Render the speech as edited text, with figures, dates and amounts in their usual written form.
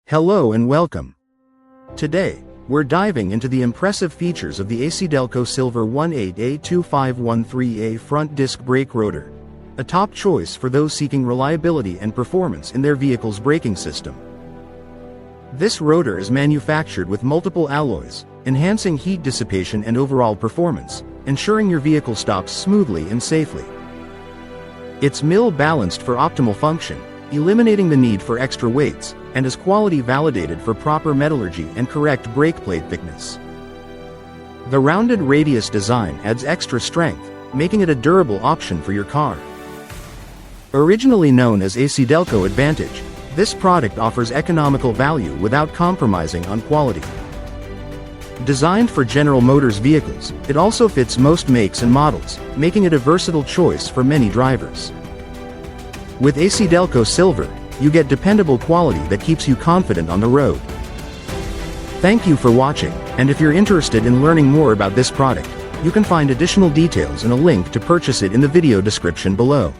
Hello and welcome. Today, we're diving into the impressive features of the ACDelco Silver 18A2513A Front Disc Brake Rotor, a top choice for those seeking reliability and performance in their vehicle's braking system. This rotor is manufactured with multiple alloys, enhancing heat dissipation and overall performance, ensuring your vehicle stops smoothly and safely. It's mill-balanced for optimal function, eliminating the need for extra weights, and is quality validated for proper metallurgy and correct brake plate thickness. The rounded radius design adds extra strength, making it a durable option for your car. Originally known as ACDelco Advantage, this product offers economical value without compromising on quality. Designed for General Motors vehicles, it also fits most makes and models, making it a versatile choice for many drivers. With ACDelco Silver, you get dependable quality that keeps you confident on the road. Thank you for watching, and if you're interested in learning more about this product, you can find additional details and a link to purchase it in the video description below.